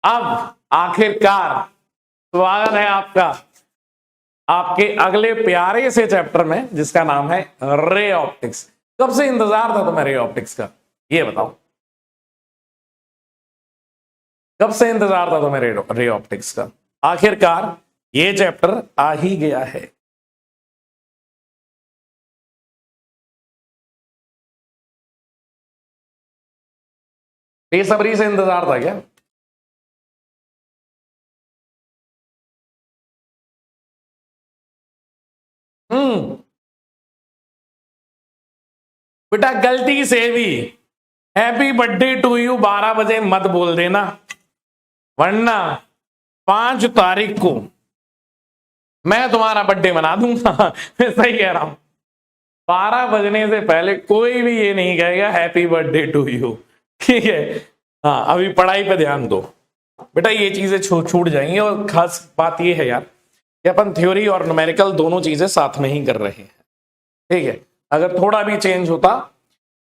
अब आखिरकार स्वागत है आपका आपके अगले प्यारे से चैप्टर में जिसका नाम है रे ऑप्टिक्स। कब से इंतजार था तुम्हें रे ऑप्टिक्स का, ये बताओ। कब से इंतजार था तुम्हें रे ऑप्टिक्स का? आखिरकार ये चैप्टर आ ही गया है। बेसब्री से इंतजार था क्या? बेटा गलती से भी हैप्पी बर्थडे टू यू 12 बजे मत बोल देना, वरना 5 तारीख को मैं तुम्हारा बर्थडे मना दूंगा। मैं सही कह रहा हूं, 12 बजने से पहले कोई भी ये नहीं कहेगा हैप्पी बर्थडे टू यू, ठीक है? हाँ, अभी पढ़ाई पे ध्यान दो बेटा, ये चीजें छूट जाएंगी। और खास बात ये है यार कि अपन थ्योरी और न्यूमेरिकल दोनों चीजें साथ में ही कर रहे हैं, ठीक है? अगर थोड़ा भी चेंज होता,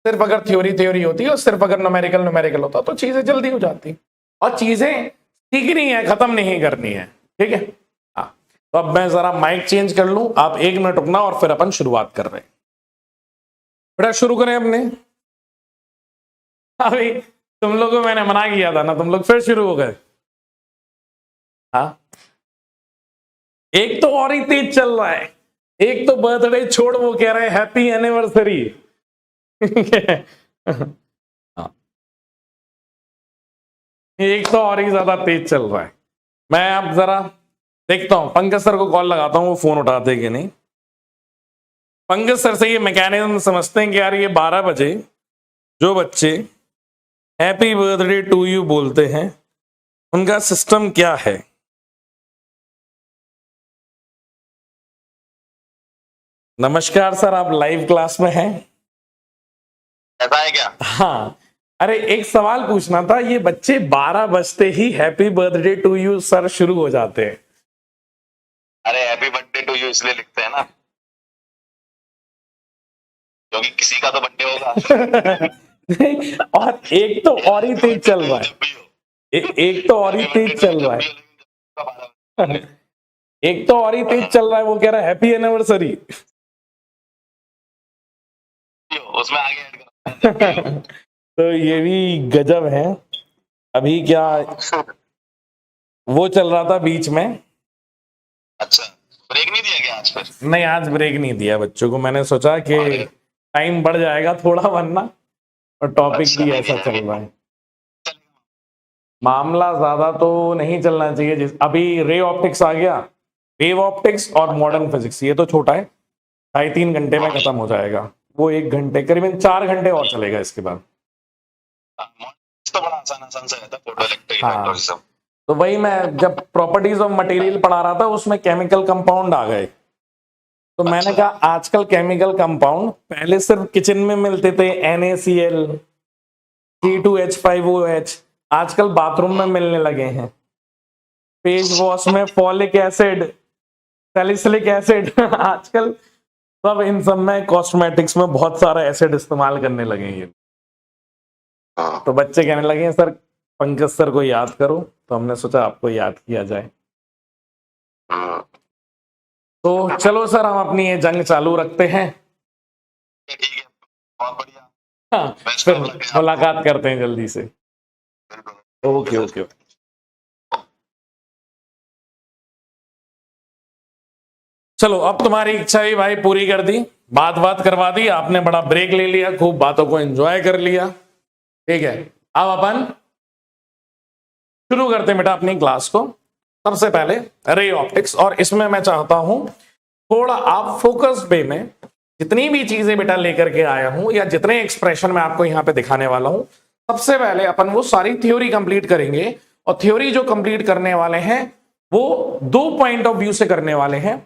सिर्फ अगर थ्योरी होती और सिर्फ अगर न्यूमेरिकल होता तो चीजें जल्दी हो जाती। और चीजें सीखनी है, खत्म नहीं करनी है, ठीक है? हाँ, तो अब मैं जरा माइक चेंज कर लूं, आप 1 मिनट रुकना और फिर अपन शुरुआत कर रहे हैं। बेटा शुरू करें अपने। अभी तुम लोगों को मैंने मना किया था ना, तुम लोग फिर शुरू हो गए। हाँ, एक तो और ही तेज चल रहा है, एक तो बर्थडे छोड़, वो कह रहे हैं हैप्पी एनिवर्सरी। एक तो और ही ज्यादा तेज चल रहा है। मैं अब जरा देखता हूं, पंकज सर को कॉल लगाता हूं, वो फोन उठाते कि नहीं। पंकज सर से ये मैकेनिज्म समझते हैं कि यार ये 12 बजे जो बच्चे हैप्पी बर्थडे टू यू बोलते हैं उनका सिस्टम क्या है। नमस्कार सर, आप लाइव क्लास में हैं? ऐसा है क्या? हाँ, अरे एक सवाल पूछना था, ये बच्चे 12 बजते ही happy birthday to you sir शुरू हो जाते हैं। अरे हैप्पी बर्थडे टू यू इसलिए लिखते हैं ना क्योंकि किसी का तो बर्थडे होगा। और एक तो और ही तेज चल रहा है, एक तो और ही तेज चल रहा है, एक तो और ही तेज चल रहा है, वो कह रहा है हैप्पी एनिवर्सरी। उसमें आगे ऐड कर। तो ये भी गजब है। अभी क्या वो चल रहा था बीच में। अच्छा, ब्रेक नहीं दिया क्या आज फिर? नहीं, आज ब्रेक नहीं दिया बच्चों को, मैंने सोचा कि टाइम बढ़ जाएगा थोड़ा, वरना और टॉपिक अच्छा, भी ऐसा चल रहा है। मामला ज्यादा तो नहीं चलना चाहिए। जिस अभी रे ऑप्टिक्स आ गया, वेव ऑप्टिक्स और मॉडर्न फिजिक्स, ये तो छोटा है, 2.5-3 घंटे में खत्म हो जाएगा। वो 1 घंटे, करीबन 4 घंटे और चलेगा इसके बाद। तो बड़ा आसान सा रहता, फोटो इलेक्ट्रिक हाँ। इफेक्ट और सब। तो वही मैं जब प्रॉपर्टीज ऑफ मटेरियल पढ़ा रहा था, उसमें केमिकल कंपाउंड आ गए, तो मैंने कहा आजकल केमिकल कंपाउंड पहले सिर्फ किचन में मिलते थे, NaCl, C2H5OH, आजकल बाथरूम में मिलने लगे हैं। फेस वॉश में फॉलिक एसिड, सैलिसिलिक एसिड, आजकल सब इन सब में कॉस्मेटिक्स में बहुत सारा एसिड इस्तेमाल करने लगे हैं ये। तो बच्चे कहने लगे सर पंकज सर को याद करो, तो हमने सोचा आपको याद किया जाए। तो चलो सर, हम अपनी ये जंग चालू रखते हैं। ठीक है, बहुत बढ़िया। हाँ, फिर मुलाकात करते हैं जल्दी से। Okay okay. चलो, अब तुम्हारी इच्छा ही भाई पूरी कर दी, बात करवा दी आपने, बड़ा ब्रेक ले लिया, खूब बातों को एंजॉय कर लिया, ठीक है? अब अपन शुरू करते हैं बेटा अपनी क्लास को। सबसे पहले रे ऑप्टिक्स, और इसमें मैं चाहता हूं थोड़ा आप फोकस वे में जितनी भी चीजें बेटा लेकर के आया हूं, या जितने एक्सप्रेशन मैं आपको यहां पे दिखाने वाला हूं, सबसे पहले अपन वो सारी थ्योरी कंप्लीट करेंगे। और थ्योरी जो कंप्लीट करने वाले हैं वो 2 पॉइंट ऑफ व्यू से करने वाले हैं।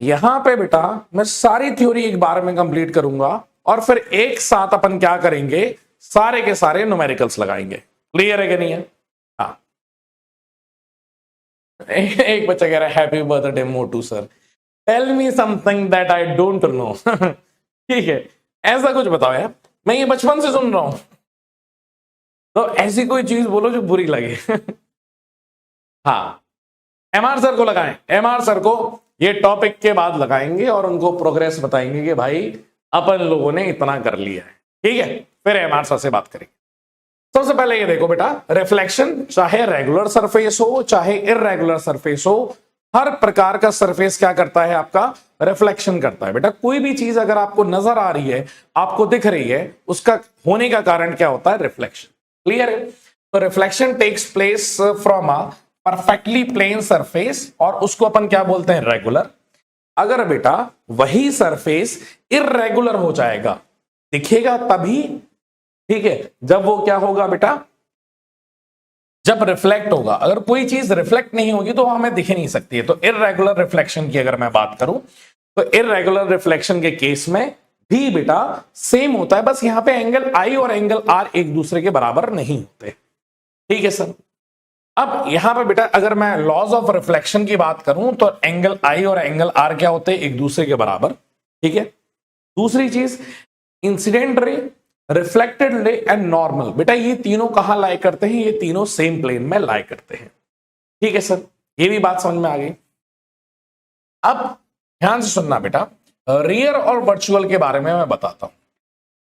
यहां पे बेटा मैं सारी थ्योरी एक बार में कंप्लीट करूंगा, और फिर एक साथ अपन क्या करेंगे, सारे के सारे न्यूमेरिकल्स लगाएंगे। क्लियर है कि नहीं है? हाँ। एक बच्चा कह रहा है हैप्पी बर्थडे मोटू sir, tell me something that I don't know. ठीक है, ऐसा कुछ बताओ यार, मैं ये बचपन से सुन रहा हूं, तो ऐसी कोई चीज बोलो जो बुरी लगे। हाँ, एमआर सर को लगाएं, एमआर सर को ये टॉपिक के बाद लगाएंगे और उनको प्रोग्रेस बताएंगे कि भाई अपन लोगों ने इतना कर लिया है, ठीक है। फिर एमआर सर से बात करेंगे। सबसे पहले ये देखो बेटा, रिफ्लेक्शन चाहे रेगुलर सरफेस हो चाहे इररेगुलर सरफेस हो, हर प्रकार का सरफेस क्या करता है आपका, रिफ्लेक्शन करता है। बेटा कोई भी चीज अगर आपको नजर आ रही है, आपको दिख रही है, उसका होने का कारण क्या होता है, रिफ्लेक्शन। क्लियर है? तो reflection takes place from a perfectly plane surface और उसको अपन क्या बोलते हैं, रेगुलर। अगर बेटा वही सरफेस इररेगुलर हो जाएगा, दिखेगा तभी, ठीक है, जब वो क्या होगा बेटा, जब रिफ्लेक्ट होगा। अगर कोई चीज रिफ्लेक्ट नहीं होगी तो हमें दिख नहीं सकती है। तो इररेगुलर रिफ्लेक्शन की अगर मैं बात करूं तो इररेगुलर रिफ्लेक्शन के केस में भी बेटा सेम होता है, बस यहां पे एंगल आई और एंगल आर एक दूसरे के बराबर नहीं होते, ठीक है सर। अब यहां पे बेटा अगर मैं लॉज ऑफ रिफ्लेक्शन की बात करूं तो एंगल आई और एंगल आर क्या होते हैं, एक दूसरे के बराबर, ठीक है। दूसरी चीज, incident ray, reflected ray and normal, बेटा ये तीनों कहां लाई करते हैं, ये तीनों सेम प्लेन में लाई करते हैं, ठीक है सर। ये भी बात समझ में आ गई। अब ध्यान से सुनना बेटा, रियल और वर्चुअल के बारे में मैं बताता हूं।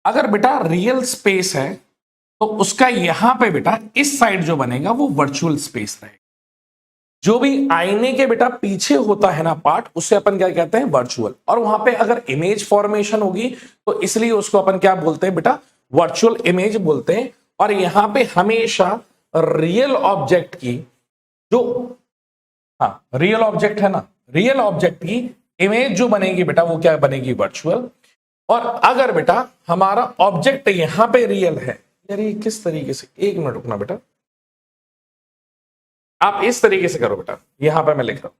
अगर बेटा रियल स्पेस है तो उसका यहां पे बेटा इस साइड जो बनेगा वो वर्चुअल स्पेस रहेगा। जो भी आईने के बेटा पीछे होता है ना पार्ट, उसे अपन क्या कहते हैं, वर्चुअल। और वहां पे अगर इमेज फॉर्मेशन होगी तो इसलिए उसको अपन क्या बोलते हैं बेटा, वर्चुअल इमेज बोलते हैं। और यहां पे हमेशा रियल ऑब्जेक्ट की जो, हाँ रियल ऑब्जेक्ट है ना, रियल ऑब्जेक्ट की इमेज जो बनेगी बेटा वो क्या बनेगी, वर्चुअल। और अगर बेटा हमारा ऑब्जेक्ट यहां पे रियल है, यार ये किस तरीके से, एक मिनट रुकना बेटा, आप इस तरीके से करो बेटा, यहां पे मैं लिख रहा हूं,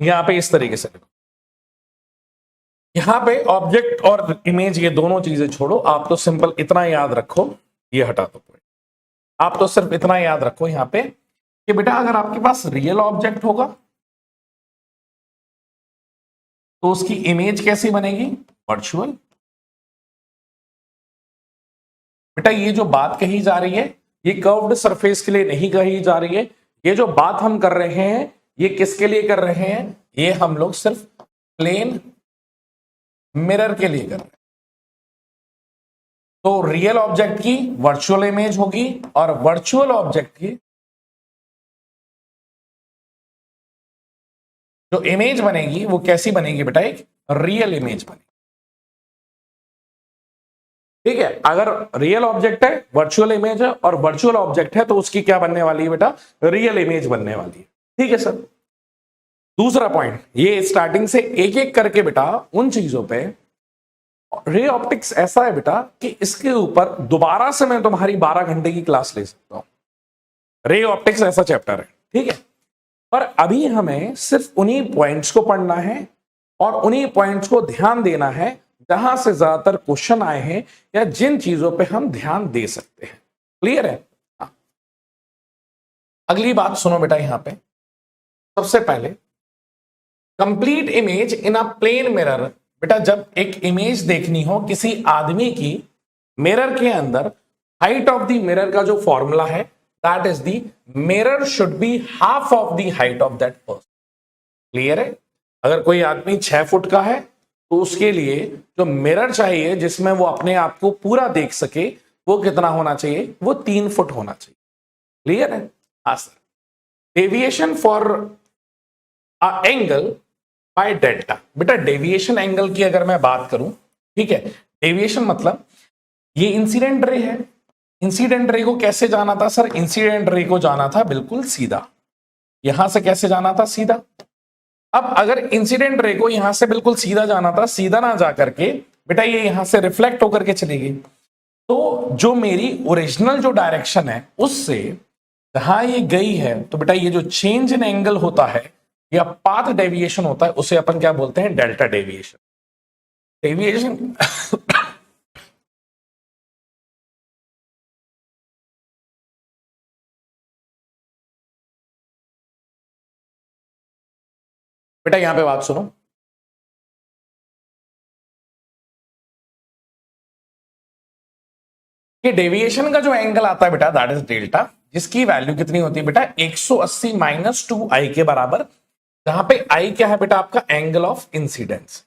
यहां पे इस तरीके से लिखो। यहां पे ऑब्जेक्ट और इमेज ये दोनों चीजें छोड़ो, आप तो सिंपल इतना याद रखो, ये हटा दो पॉइंट। आप तो सिर्फ इतना याद रखो यहां पे कि बेटा अगर आपके पास रियल ऑब्जेक्ट होगा तो उसकी इमेज कैसी बनेगी, वर्चुअल। बेटा ये जो बात कही जा रही है ये कर्व्ड सरफेस के लिए नहीं कही जा रही है, ये जो बात हम कर रहे हैं ये किसके लिए कर रहे हैं, ये हम लोग सिर्फ प्लेन मिरर के लिए कर रहे हैं। तो रियल ऑब्जेक्ट की वर्चुअल इमेज होगी और वर्चुअल ऑब्जेक्ट की जो इमेज बनेगी वो कैसी बनेगी बेटा, एक रियल इमेज बनेगी, ठीक है। अगर रियल ऑब्जेक्ट है, वर्चुअल इमेज है, और वर्चुअल ऑब्जेक्ट है तो उसकी क्या बनने वाली है बेटा, रियल इमेज बनने वाली है, ठीक है सर। दूसरा पॉइंट, ये स्टार्टिंग से एक एक करके बेटा उन चीजों पे, रे ऑप्टिक्स ऐसा है बेटा कि इसके ऊपर दोबारा से मैं तुम्हारी 12 घंटे की क्लास ले सकता हूं। रे ऑप्टिक्स ऐसा चैप्टर है, ठीक है। पर अभी हमें सिर्फ उन्हीं पॉइंट्स को पढ़ना है और उन्हीं पॉइंट्स को ध्यान देना है जहां से ज्यादातर क्वेश्चन आए हैं या जिन चीजों पे हम ध्यान दे सकते हैं। क्लियर है? हाँ। अगली बात सुनो बेटा, यहां पे सबसे पहले complete image in a plane mirror. बेटा जब एक इमेज देखनी हो किसी आदमी की मिरर के अंदर, हाइट ऑफ द मिरर का जो फॉर्मूला है that is the mirror should be half of the height of that person. Clear है? अगर कोई आदमी 6 फुट का है तो उसके लिए जो मिरर चाहिए जिसमें वो अपने आप को पूरा देख सके वो कितना होना चाहिए, वो 3 फुट होना चाहिए। क्लियर है? हाँ sir. Deviation for angle by delta. बेटा डेविएशन एंगल की अगर मैं बात करूं, ठीक है, डेविएशन मतलब ये इंसिडेंट रे है, इंसिडेंट रे को कैसे जाना था सर, इंसिडेंट रे को जाना था बिल्कुल सीधा, यहां से कैसे जाना था, सीधा। अब अगर इंसिडेंट रे को यहां से बिल्कुल सीधा जाना था, सीधा ना जा करके बेटा ये यहां से रिफ्लेक्ट होकर के चलेगी, तो जो मेरी ओरिजिनल जो डायरेक्शन है उससे जहां ये गई है, तो बेटा ये जो चेंज इन एंगल होता है या पाथ डेविएशन होता है उसे अपन क्या बोलते हैं, डेल्टा डेविएशन। डेविएशन बेटा यहां पे बात सुनो, कि डेविएशन का जो एंगल आता है बेटा दैट इज डेल्टा, जिसकी वैल्यू कितनी होती है बेटा 180 माइनस 2i के बराबर, जहां पे i क्या है बेटा आपका एंगल ऑफ इंसिडेंस।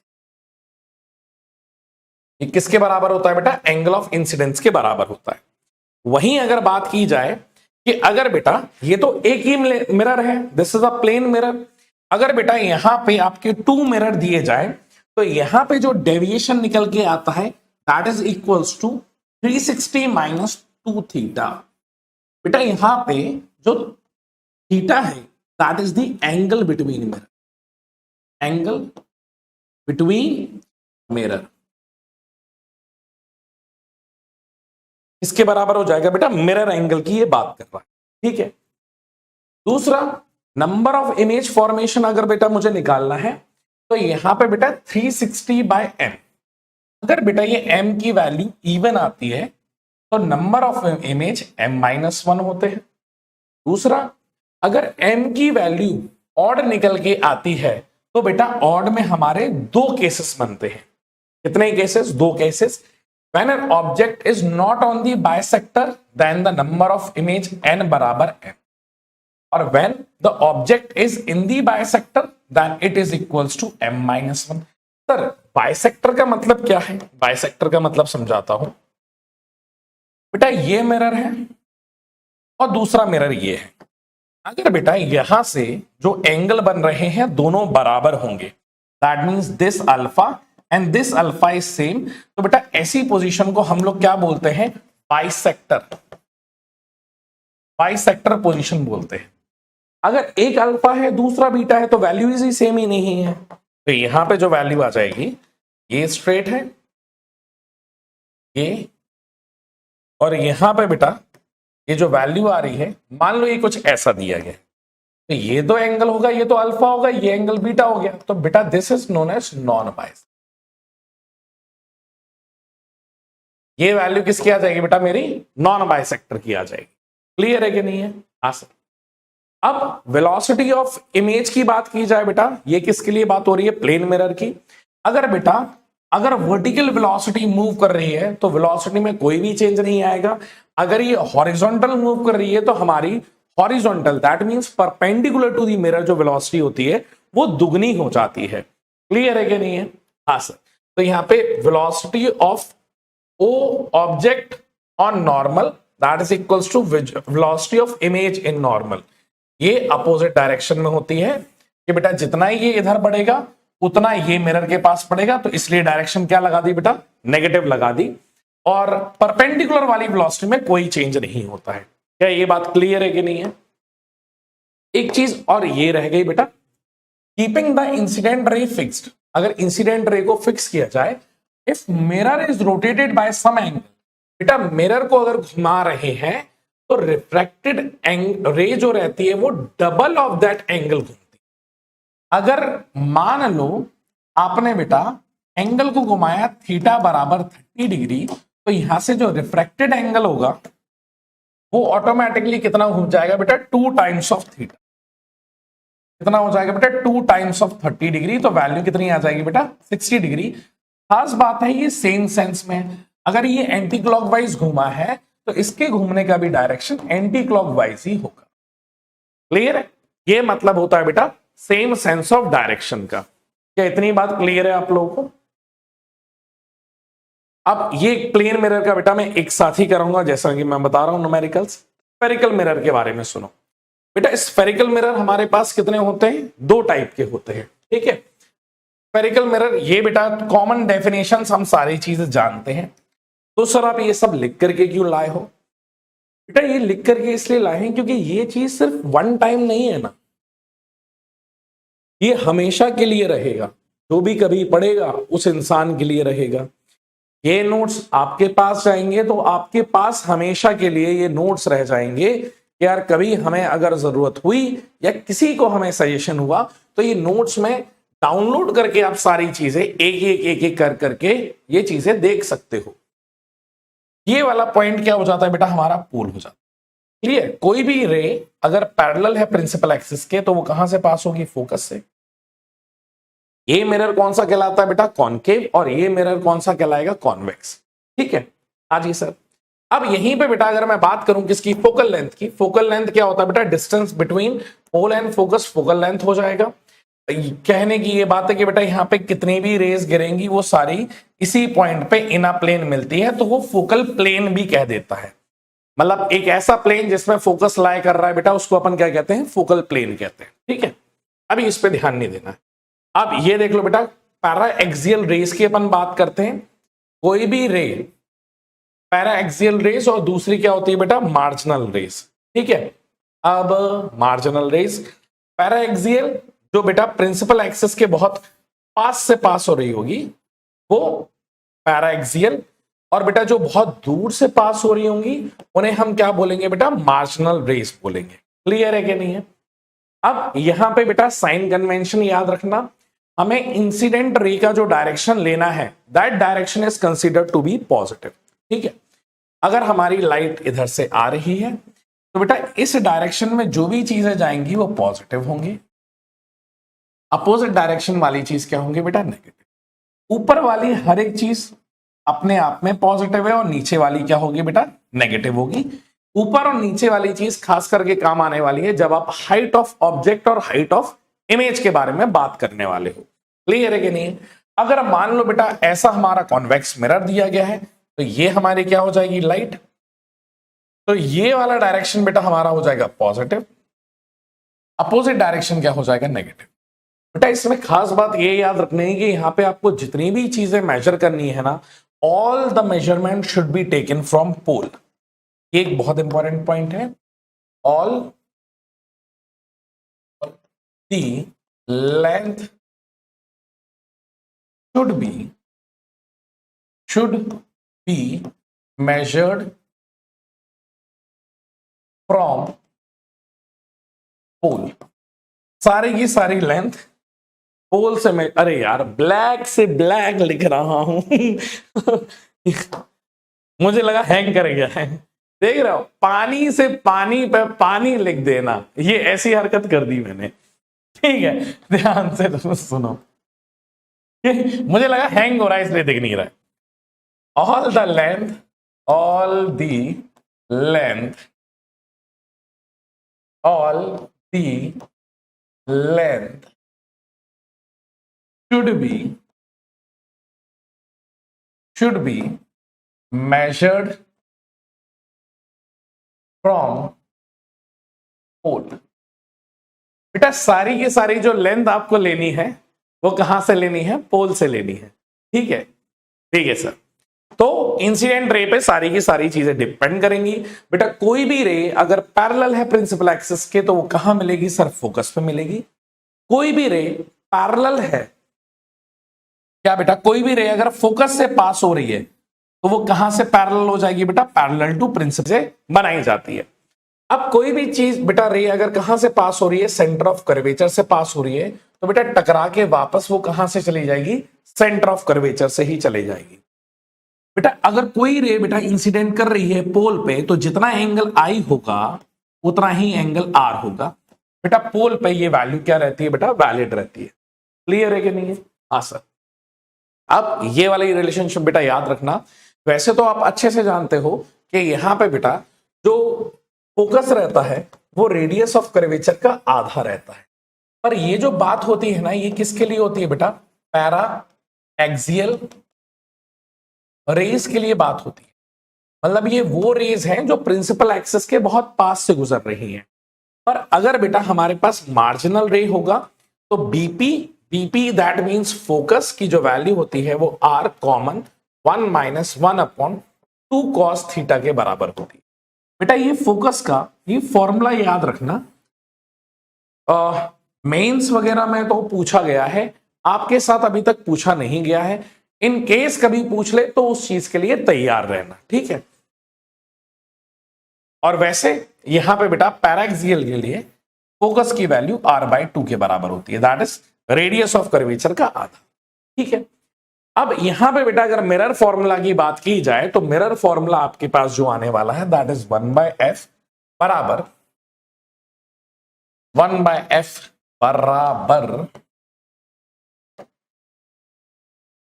ये किसके बराबर होता है बेटा, एंगल ऑफ इंसिडेंस के बराबर होता है। वहीं अगर बात की जाए कि अगर बेटा ये तो एक ही मिरर है, this is a plane mirror, अगर बेटा यहां पे आपके 2 मिरर दिए जाए तो यहां पे जो डेविएशन निकल के आता है that is equals to 360 minus 2 theta. बेटा यहां पे जो थीटा है that is the angle between mirror, angle between mirror, इसके बराबर हो जाएगा बेटा, मिरर एंगल की ये बात कर रहा है, ठीक है। दूसरा नंबर ऑफ इमेज फॉर्मेशन अगर बेटा मुझे निकालना है तो यहां पे बेटा 360 बाय m, अगर बेटा ये m की वैल्यू इवन आती है तो नंबर ऑफ इमेज m-1 होते हैं। दूसरा अगर m की वैल्यू ऑड निकल के आती है तो बेटा ऑड में हमारे 2 केसेस बनते हैं। कितने cases, 2 cases. When an object is not on the bisector, then the number of image n बराबर m, और when the object is in the bisector, then it is equals to m-1। Sir bisector का मतलब क्या है, bisector का मतलब समझाता हूं बेटा। ये मिरर है और दूसरा मिरर ये है, अगर बेटा यहां से जो एंगल बन रहे हैं दोनों बराबर होंगे, that means this alpha and this alpha is same, तो बेटा ऐसी पोजीशन को हम लोग क्या बोलते हैं, बाइसेक्टर, बाइसेक्टर पोजीशन बोलते हैं। अगर एक अल्फा है दूसरा बीटा है तो वैल्यूज ही सेम ही नहीं है, तो यहां पे जो वैल्यू आ जाएगी ये स्ट्रेट है ये, और यहां पे बेटा ये जो वैल्यू आ रही है मान लो ये कुछ ऐसा दिया गया, तो ये तो एंगल होगा, ये तो अल्फा होगा, ये एंगल बीटा हो गया, तो बेटा this is known as non bisector. ये वैल्यू किसकी आ जाएगी बेटा, मेरी नॉन बाइसेक्टर की आ जाएगी। क्लियर है कि नहीं है? हाँ सर। अब वेलोसिटी ऑफ इमेज की बात की जाए बेटा, ये किसके लिए बात हो रही है, प्लेन मिरर की। अगर बेटा अगर वर्टिकल वेलोसिटी मूव कर रही है तो वेलोसिटी में कोई भी चेंज नहीं आएगा। अगर ये हॉरिजॉन्टल मूव कर रही है तो हमारी horizontal that means perpendicular to the mirror जो वेलोसिटी होती है वो दुगनी हो जाती है। क्लियर है कि नहीं है? हाँ सर। तो यहां पे velocity of O object on normal that is equals to velocity of image in normal, ये अपोजिट डायरेक्शन में होती है कि बेटा जितना ही ये इधर बढ़ेगा उतना ये मिरर के पास पड़ेगा, तो इसलिए डायरेक्शन क्या लगा दी बेटा, नेगेटिव लगा दी, और परपेंडिकुलर वाली वेलोसिटी में कोई चेंज नहीं होता है। क्या ये बात क्लियर है कि नहीं है? एक चीज और ये रह गई बेटा, keeping the incident ray fixed. अगर इंसिडेंट रे को फिक्स किया जाए, if mirror is rotated by some angle, बेटा मिरर को अगर घुमा रहे हैं तो रिफ्रैक्टेड रे जो रहती है वो डबल ऑफ दैट एंगल घूमती है। अगर मान लो आपने बेटा एंगल को घुमाया थीटा बराबर 30 डिग्री, तो यहां से जो रिफ्रैक्टेड एंगल होगा वो ऑटोमेटिकली कितना घूम जाएगा बेटा, 2 टाइम्स ऑफ थीटा। कितना हो जाएगा बेटा, 2 टाइम्स ऑफ 30 डिग्री, तो वैल्यू कितनी आ जाएगी बेटा, 60 डिग्री। खास बात है ये सेम सेंस में, अगर ये एंटी क्लॉकवाइज घूमा है तो इसके घूमने का भी डायरेक्शन एंटी क्लॉकवाइज ही होगा। क्लियर है? ये मतलब होता है बेटा सेम सेंस ऑफ डायरेक्शन का। क्या इतनी बात क्लियर है आप लोगों को? अब ये प्लेन मिरर का बेटा मैं एक साथ ही करूंगा, जैसा कि मैं बता रहा हूं न्यूमेरिकल्स। स्फेरिकल मिरर के बारे में सुनो बेटा। स्फेरिकल मिरर हमारे पास कितने होते हैं, 2 टाइप के होते हैं, ठीक है। स्फेरिकल मिरर ये बेटा कॉमन डेफिनेशन हम सारी चीजें जानते हैं। तो सर आप ये सब लिख करके क्यों लाए हो? बेटा ये लिख करके इसलिए लाए हैं क्योंकि ये चीज सिर्फ वन टाइम नहीं है ना, ये हमेशा के लिए रहेगा। जो भी कभी पढ़ेगा उस इंसान के लिए रहेगा। ये नोट्स आपके पास जाएंगे तो आपके पास हमेशा के लिए ये नोट्स रह जाएंगे कि यार कभी हमें अगर जरूरत हुई या किसी को हमें सजेशन हुआ तो ये नोट्स में डाउनलोड करके आप सारी चीजें एक कर करके ये चीजें देख सकते हो। ये वाला पॉइंट क्या हो जाता है बेटा, हमारा पूल हो जाता है। क्लियर? कोई भी रे अगर पैरेलल है प्रिंसिपल एक्सिस के तो वो कहां से पास होगी, फोकस से। ये मिरर कौन सा कहलाता है बेटा, कॉनकेव, और ये मिरर कौन सा कहलाएगा, कॉन्वेक्स। ठीक है? हाँ जी सर। अब यहीं पे बेटा अगर मैं बात करूं किसकी, फोकल लेंथ की, फोकल लेंथ क्या होता है बेटा, distance between pole and focus focal length हो जाएगा। कहने की ये बात है कि बेटा यहाँ पे कितनी भी रेज गिरेंगी वो सारी इसी पॉइंट पे इन अ प्लेन मिलती है, तो वो फोकल प्लेन भी कह देता है। मतलब एक ऐसा प्लेन जिसमें फोकस लाई कर रहा है बेटा, उसको अपन क्या कहते हैं, फोकल प्लेन कहते हैं। ठीक है, अभी इस पे ध्यान नहीं देना है। अब ये देख लो बेटा, पैरा एक्सियल रेस की अपन बात करते हैं। कोई भी रे, पैरा एक्सियल रेस और दूसरी क्या होती है बेटा, मार्जिनल रेस। ठीक है, अब मार्जिनल रेस, पैरा एक्सियल जो बेटा प्रिंसिपल एक्सिस के बहुत पास से पास हो रही होगी वो पैरा एक्सियल, और बेटा जो बहुत दूर से पास हो रही होंगी उन्हें हम क्या बोलेंगे बेटा, मार्जिनल रेस बोलेंगे। क्लियर है कि नहीं है? अब यहां पे बेटा साइन कन्वेंशन याद रखना, हमें इंसिडेंट रे का जो डायरेक्शन लेना है that direction is considered to be positive. ठीक है, अगर हमारी लाइट इधर से आ रही है तो बेटा इस डायरेक्शन में जो भी चीजें जाएंगी वो पॉजिटिव होंगी, अपोजिट डायरेक्शन वाली चीज क्या होंगी बेटा, नेगेटिव। ऊपर वाली हर एक चीज अपने आप में पॉजिटिव है और नीचे वाली क्या होगी बेटा, नेगेटिव होगी। ऊपर और नीचे वाली चीज खास करके काम आने वाली है जब आप हाइट ऑफ ऑब्जेक्ट और हाइट ऑफ इमेज के बारे में बात करने वाले हो। क्लियर है कि नहीं? अगर मान लो बेटा ऐसा हमारा कॉन्वेक्स मिरर दिया गया है तो ये हमारी क्या हो जाएगी, लाइट। तो ये वाला डायरेक्शन बेटा हमारा हो जाएगा पॉजिटिव, अपोजिट डायरेक्शन क्या हो जाएगा, नेगेटिव। बेटा इसमें खास बात ये याद रखनी है कि यहां पे आपको जितनी भी चीजें मेजर करनी है ना, all the measurement should be taken from pole. एक बहुत इंपॉर्टेंट पॉइंट है, all the length should be measured from pole। सारी की सारी लेंथ पोल से मैं, अरे यार ब्लैक से ब्लैक लिख रहा हूं मुझे लगा हैंग कर गया है। देख रहे हो, पानी से पानी पे पानी लिख देना, ये ऐसी हरकत कर दी मैंने। ठीक है, ध्यान से तो सुनो, मुझे लगा हैंग हो रहा है इसलिए दिख नहीं रहा है। all the length all the length should be measured from pole। बेटा सारी की सारी जो लेंथ आपको लेनी है वो कहां से लेनी है, पोल से लेनी है। ठीक है, ठीक है सर। तो इंसिडेंट रे पे सारी की सारी चीजें डिपेंड करेंगी। बेटा कोई भी रे अगर पैरेलल है प्रिंसिपल एक्सिस के तो वो कहां मिलेगी सर, फोकस पे मिलेगी। कोई भी रे पैरेलल है, क्या बेटा, कोई भी रे अगर फोकस से पास हो रही है तो वो कहां से पैरेलल हो जाएगी बेटा, पैरेलल टू प्रिंसिपल से बनाई जाती है। अब कोई भी चीज बेटा रे अगर कहां से पास हो रही है, सेंटर ऑफ कर्वेचर से पास हो रही है, तो बेटा टकरा के वापस वो कहां से चली जाएगी, सेंटर ऑफ कर्वेचर से ही चली जाएगी। बेटा अगर कोई रे बेटा इंसिडेंट कर रही है पोल पे तो जितना एंगल आई होगा उतना ही एंगल आर होगा। बेटा पोल पे ये वैल्यू क्या रहती है बेटा, वैलिड रहती है। क्लियर है कि नहीं है? हाँ सर। अब ये वाली रिलेशनशिप बेटा याद रखना। वैसे तो आप अच्छे से जानते हो कि यहां पे बेटा जो फोकस रहता है वो रेडियस ऑफ कर्वेचर का आधा रहता है, पर ये जो बात होती है ना ये किसके लिए होती है बेटा, पैरा एक्सियल रेज के लिए बात होती है। मतलब ये वो रेज हैं जो प्रिंसिपल एक्सिस के बहुत पास से गुजर रही हैं। पर अगर बेटा हमारे पास मार्जिनल रे होगा तो बीपी दैट मींस फोकस की जो वैल्यू होती है वो आर कॉमन 1-1/2 cos थीटा के बराबर होती है। बेटा ये फोकस का ये फॉर्मूला याद रखना, मेंस वगैरह में तो पूछा गया है, आपके साथ अभी तक पूछा नहीं गया है। इन केस कभी पूछ ले तो उस चीज के लिए तैयार रहना। ठीक है, और वैसे यहां पे बेटा पैराक्सियल के लिए फोकस की वैल्यू r/2 के बराबर होती है, that is radius of curvature का आधा। ठीक है, अब यहां पे बेटा अगर मिरर फॉर्मूला की बात की जाए तो मिरर फॉर्मूला आपके पास जो आने वाला है दैट इज 1/f बराबर 1/f बराबर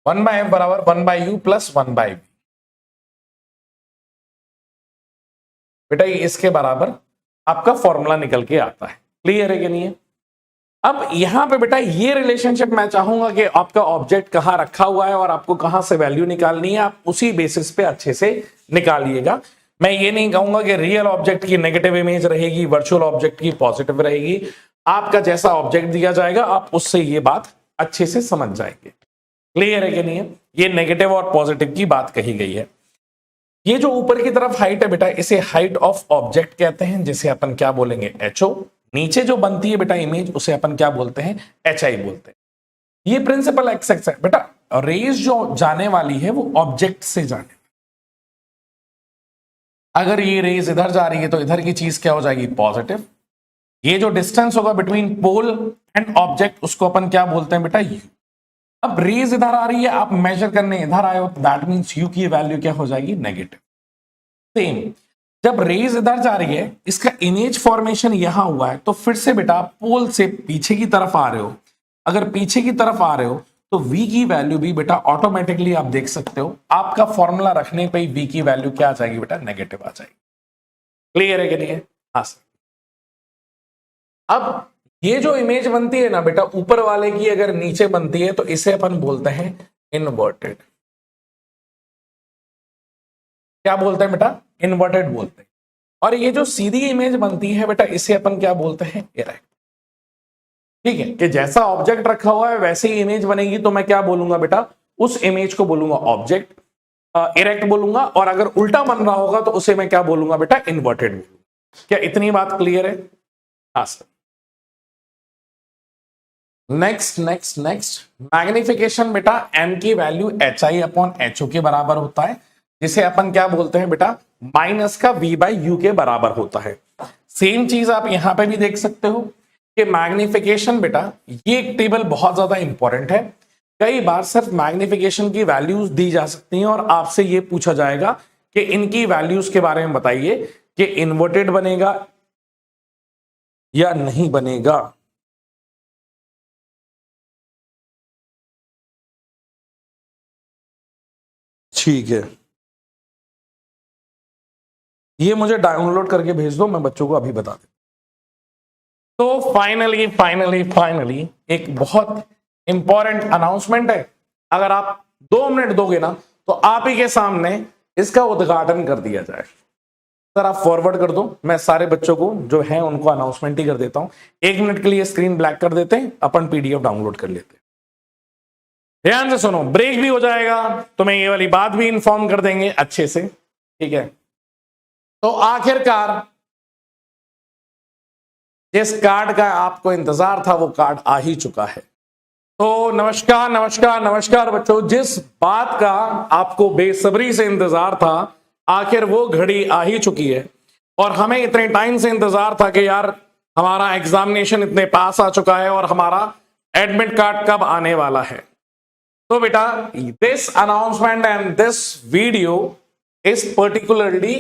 1/f बराबर 1/u प्लस 1/v। बेटा ये इसके बराबर आपका फॉर्मूला निकल के आता है। क्लियर है कि नहीं है? अब यहां पे बेटा ये रिलेशनशिप मैं चाहूंगा कि आपका ऑब्जेक्ट कहां रखा हुआ है और आपको कहां से वैल्यू निकालनी है, आप उसी बेसिस पे अच्छे से निकालिएगा। मैं ये नहीं कहूंगा कि रियल ऑब्जेक्ट की नेगेटिव इमेज रहेगी, वर्चुअल ऑब्जेक्ट की पॉजिटिव रहेगी। आपका जैसा ऑब्जेक्ट दिया जाएगा आप उससे ये बात अच्छे से समझ जाएंगे। क्लियर है कि नहीं है? ये नेगेटिव और पॉजिटिव की बात कही गई है। ये जो ऊपर की तरफ हाइट है बेटा, इसे हाइट ऑफ ऑब्जेक्ट कहते हैं, जिसे अपन क्या बोलेंगे, HO। नीचे जो बनती है बेटा इमेज, उसे अपन क्या बोलते हैं, HI बोलते हैं। ये प्रिंसिपल एक्स एक्स है बेटा। रेज जो जाने वाली है वो ऑब्जेक्ट से जाने, अगर ये रेज इधर जा रही है तो इधर की चीज क्या हो जाएगी, पॉजिटिव। ये जो डिस्टेंस होगा बिटवीन पोल एंड ऑब्जेक्ट, उसको अपन क्या बोलते हैं बेटा, यू। अब रेज इधर आ रही है, आप मेजर करने इधर आए हो, तो दैट मींस यू की वैल्यू क्या हो जाएगी, नेगेटिव। सेम जब रेज इधर जा रही है, इसका इमेज फॉर्मेशन यहां हुआ है, तो फिर से बेटा पोल से पीछे की तरफ आ रहे हो, अगर पीछे की तरफ आ रहे हो तो v की वैल्यू भी बेटा ऑटोमेटिकली आप देख सकते हो, आपका फॉर्मूला रखने पे ही v की वैल्यू क्या आ जाएगी बेटा, नेगेटिव आ जाएगी। क्लियर है कि नहीं है? हाँ सर। अब ये जो इमेज बनती है ना बेटा, ऊपर वाले की अगर नीचे बनती है तो इसे अपन बोलते हैं इनवर्टेड। क्या बोलते हैं बेटा, इनवर्टेड बोलते हैं। और ये जो सीधी इमेज बनती है बेटा, इसे अपन क्या बोलते हैं, इरेक्ट। ठीक है, कि जैसा ऑब्जेक्ट रखा हुआ है वैसे ही इमेज बनेगी, तो मैं क्या बोलूंगा बेटा, उस इमेज को बोलूंगा ऑब्जेक्ट, इरेक्ट बोलूंगा। और अगर उल्टा बन रहा होगा तो उसे मैं क्या बोलूंगा बेटा, इन्वर्टेड बोलूंगा। क्या इतनी बात क्लियर है? हाँ sir. Next next next, magnification बेटा, m की वैल्यू HI अपॉन HO के बराबर होता है, जिसे अपन क्या बोलते हैं बेटा, माइनस का v बाई यू के बराबर होता है। सेम चीज आप यहां पे भी देख सकते हो कि मैग्निफिकेशन बेटा, ये एक टेबल बहुत ज्यादा इंपॉर्टेंट है। कई बार सिर्फ मैग्निफिकेशन की वैल्यूज दी जा सकती हैं और आपसे ये पूछा जाएगा कि इनकी वैल्यूज के बारे में बताइए कि इन्वर्टेड बनेगा या नहीं बनेगा। ठीक है, ये मुझे डाउनलोड करके भेज दो, मैं बच्चों को अभी बता दूं। तो फाइनली फाइनली फाइनली एक बहुत इंपॉर्टेंट अनाउंसमेंट है। अगर आप 2 मिनट दोगे ना तो आप ही के सामने इसका उद्घाटन कर दिया जाए। सर आप फॉरवर्ड कर दो, मैं सारे बच्चों को जो है उनको अनाउंसमेंट ही कर देता हूं। 1 मिनट के लिए स्क्रीन ब्लैक कर देते हैं, अपन PDF डाउनलोड कर लेते हैं। ध्यान से सुनो, ब्रेक भी हो जाएगा, तुम्हें ये वाली बात भी इंफॉर्म कर देंगे अच्छे से। ठीक है, तो आखिरकार जिस कार्ड का आपको इंतजार था वो कार्ड आ ही चुका है। तो नमस्कार नमस्कार नमस्कार बच्चों, जिस बात का आपको बेसब्री से इंतजार था, आखिर वो घड़ी आ ही चुकी है। और हमें इतने टाइम से इंतजार था कि यार हमारा एग्जामिनेशन इतने पास आ चुका है और हमारा एडमिट कार्ड कब आने वाला है। तो बेटा this announcement and this video is particularly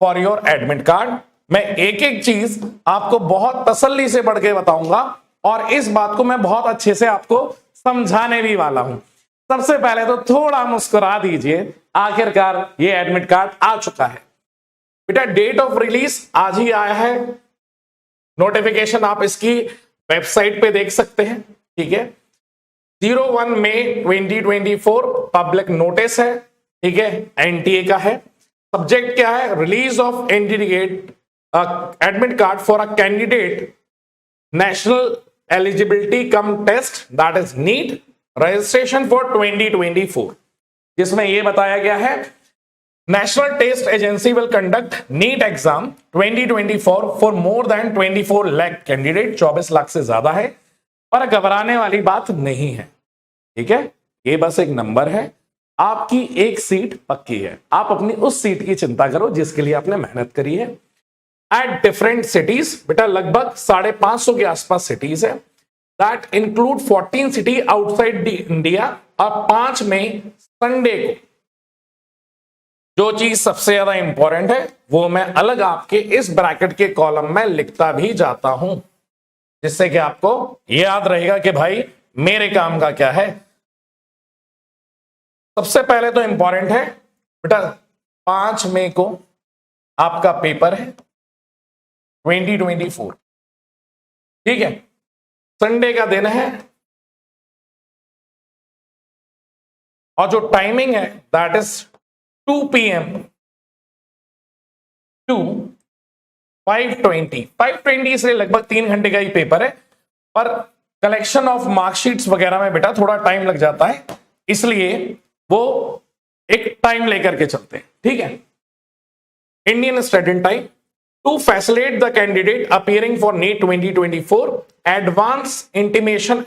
for your admit card. मैं एक एक चीज आपको बहुत तसल्ली से पढ़ के बताऊंगा और इस बात को मैं बहुत अच्छे से आपको समझाने भी वाला हूं। सबसे पहले तो थोड़ा मुस्कुरा दीजिए, आखिरकार ये एडमिट कार्ड आ चुका है। बेटा डेट ऑफ रिलीज आज ही आया है, नोटिफिकेशन आप इसकी वेबसाइट पे देख सकते हैं। ठीक है, 01 मई 2024 पब्लिक नोटिस है। ठीक है, NTA का है। सब्जेक्ट क्या है, release of admit card for a candidate national eligibility cum test that is NEET registration for 2024, जिसमें यह बताया गया है national test agency will conduct NEET exam 2024 for more than 24 lakh candidate. 24 lakh से ज्यादा है और घबराने वाली बात नहीं है। ठीक है, ये बस एक नंबर है, आपकी एक सीट पक्की है। आप अपनी उस सीट की चिंता करो जिसके लिए आपने मेहनत करी है। एट डिफरेंट सिटीज, बेटा लगभग 550 के आसपास सिटीज है, that include 14 city outside India. और 5 मई संडे को जो चीज सबसे ज्यादा इंपॉर्टेंट है वो मैं अलग आपके इस ब्रैकेट के कॉलम में लिखता भी जाता हूं, जिससे कि आपको याद रहेगा कि भाई मेरे काम का क्या है। सबसे पहले तो इंपॉर्टेंट है बेटा 5 मई को आपका पेपर है 2024, ठीक है। संडे का दिन है और जो टाइमिंग है दैट इज 2 PM टू 5:20 इसलिए लगभग 3 घंटे का ही पेपर है, पर कलेक्शन ऑफ मार्कशीट्स वगैरह में बेटा थोड़ा टाइम लग जाता है, इसलिए वो एक टाइम लेकर के चलते हैं, ठीक है। Indian student time to facilitate the candidate appearing for NEET 2024 advance intimation